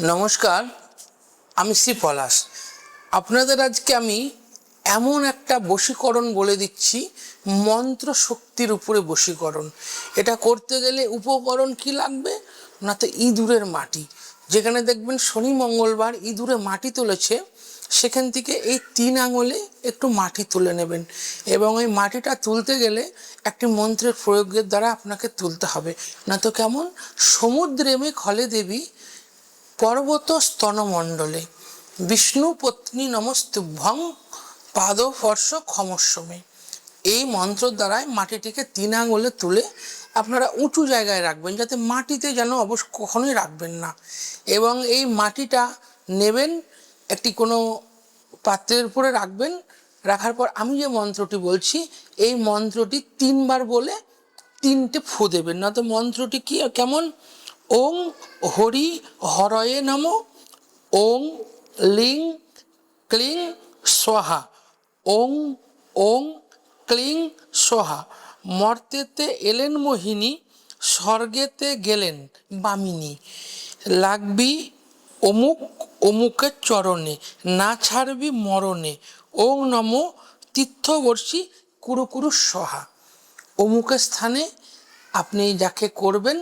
নমস্কার, আমি শ্রী পলাশ। আপনাদের আজকে আমি এমন একটা বশীকরণ বলে দিচ্ছি, মন্ত্র শক্তির উপরে বশীকরণ। এটা করতে গেলে উপকরণ কি লাগবে না, তো ইঁদুরের মাটি। যেখানে দেখবেন শনি মঙ্গলবার ইঁদুরে মাটি তুলেছে, সেখান থেকে এই 3 আঙুলে একটু মাটি তুলে নেবেন এবং এই মাটিটা তুলতে গেলে একটি মন্ত্রের প্রয়োগের দ্বারা আপনাকে তুলতে হবে। না তো কেমন, সমুদ্রে মে খলে দেবী পর্বত স্তনমণ্ডলে বিষ্ণু পত্নী নমস্তুভ্যং পাদস্পর্শ ক্ষমস্বমে। এই মন্ত্র দ্বারাই মাটিটিকে 3 আঙুলে তুলে আপনারা উঁচু জায়গায় রাখবেন, যাতে মাটিতে যেন অবশ্য কখনোই রাখবেন না। এবং এই মাটিটা নেবেন, একটি কোনো পাত্রের উপরে রাখবেন। রাখার পর আমি যে মন্ত্রটি বলছি, এই মন্ত্রটি 3 বার বলে 3টে ফু দেবেন। না তো মন্ত্রটি কি কেমন, ওং হরি হরয়ে নমঃ, ওং লিং ক্লিং স্বাহা, ওং ওং ক্লিং স্বাহা। মর্তেতে এলেন মোহিনী, স্বর্গেতে গেলেন বামিনী। লাগবি অমুক অমুকের চরণে, না ছাড়বি মরণে। ওং নমো তীর্থবর্ষী কুরু কুরু স্বাহা। অমুকের স্থানে আপনি যাকে করবেন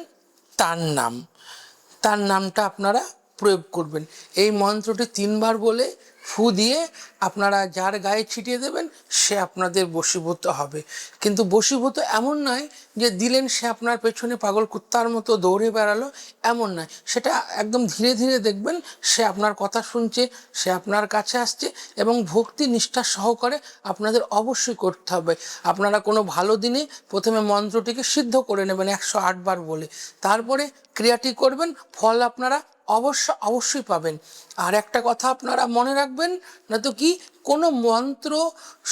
তার নামটা আপনারা প্রয়োগ করবেন। এই মন্ত্রটি 3 বার বলে ফু দিয়ে আপনারা যার গায়ে ছিটিয়ে দেবেন, সে আপনাদের বশীভূত হবে। কিন্তু বশীভূত এমন নয় যে দিলেন সে আপনার পেছনে পাগল কুত্তার মতো দৌড়ে বেড়ালো, এমন নয়। সেটা একদম ধীরে ধীরে দেখবেন সে আপনার কথা শুনছে, সে আপনার কাছে আসছে, এবং ভক্তি নিষ্ঠা সহকারে আপনাদের অবশ্যই করতে হবে। আপনারা কোনো ভালো দিনে প্রথমে মন্ত্রটিকে সিদ্ধ করে নেবেন 108 বার বলে, তারপরে ক্রিয়াটি করবেন, ফল আপনারা অবশ্যই পাবেন। আর একটা কথা আপনারা মনে রাখবেন, না তো কি, কোনো মন্ত্র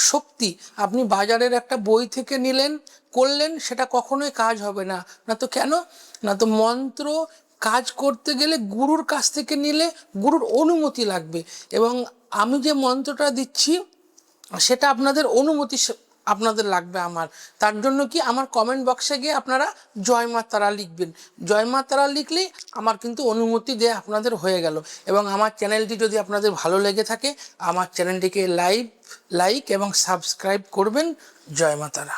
শক্তি আপনি বাজারের একটা বই থেকে নিলেন, করলেন, সেটা কখনোই কাজ হবে না। না তো কেন, না তো মন্ত্র কাজ করতে গেলে গুরুর কাছ থেকে নিলে গুরুর অনুমতি লাগবে। এবং আমি যে মন্ত্রটা দিচ্ছি সেটা আপনাদের অনুমতি আপনাদের লাগবে আমার। তার জন্য কি, আমার কমেন্ট বক্সে গিয়ে আপনারা জয় মা তারা লিখবেন। জয় মা তারা লিখলেই আমার কিন্তু অনুমতি দেয়া আপনাদের হয়ে গেল। এবং আমার চ্যানেলটি যদি আপনাদের ভালো লেগে থাকে, আমার চ্যানেলটিকে লাইক এবং সাবস্ক্রাইব করবেন। জয় মা তারা।